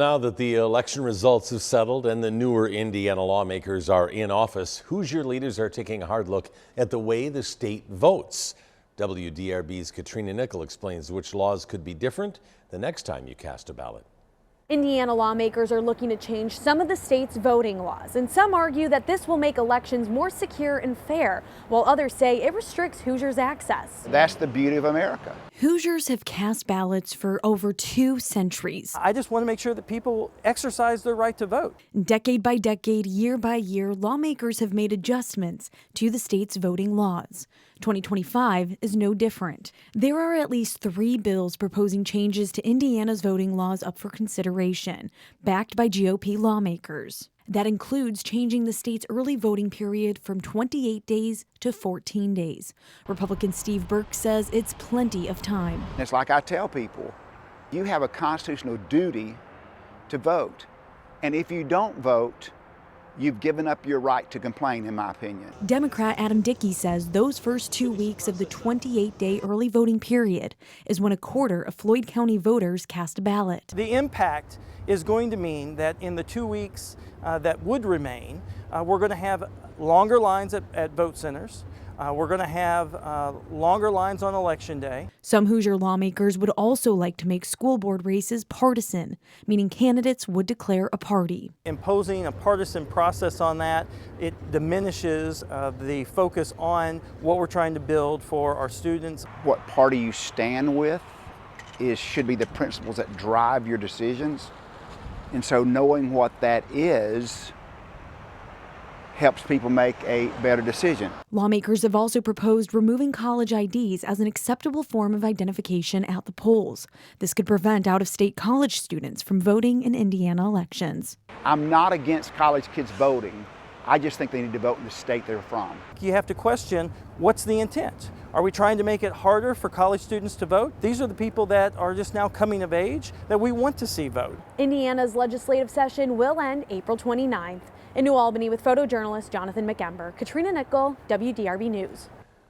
Now that the election results have settled and the newer Indiana lawmakers are in office, Hoosier leaders are taking a hard look at the way the state votes. WDRB's Katrina Nickel explains which laws could be different the next time you cast a ballot. Indiana lawmakers are looking to change some of the state's voting laws, and some argue that this will make elections more secure and fair, while others say it restricts Hoosiers' access. That's the beauty of America. Hoosiers have cast ballots for over 2 centuries. I just want to make sure that people exercise their right to vote. Decade by decade, year by year, lawmakers have made adjustments to the state's voting laws. 2025 is no different. There are at least 3 bills proposing changes to Indiana's voting laws up for consideration, backed by GOP lawmakers. That includes changing the state's early voting period from 28 days to 14 days. Republican Steve Burke says it's plenty of time. It's like I tell people, you have a constitutional duty to vote. And if you don't vote, you've given up your right to complain, in my opinion. Democrat Adam Dickey says those first 2 weeks of the 28-day early voting period is when a quarter of Floyd County voters cast a ballot. The impact is going to mean that in the 2 weeks that would remain, we're going to have longer lines at vote centers. We're going to have longer lines on Election Day. Some Hoosier lawmakers would also like to make school board races partisan, meaning candidates would declare a party. Imposing a partisan process on that, it diminishes the focus on what we're trying to build for our students. What party you stand with should be the principles that drive your decisions. And so knowing what that is helps people make a better decision. Lawmakers have also proposed removing college IDs as an acceptable form of identification at the polls. This could prevent out-of-state college students from voting in Indiana elections. I'm not against college kids voting. I just think they need to vote in the state they're from. You have to question, what's the intent? Are we trying to make it harder for college students to vote? These are the people that are just now coming of age that we want to see vote. Indiana's legislative session will end April 29th. In New Albany with photojournalist Jonathan McEmber, Katrina Nickel, WDRB News.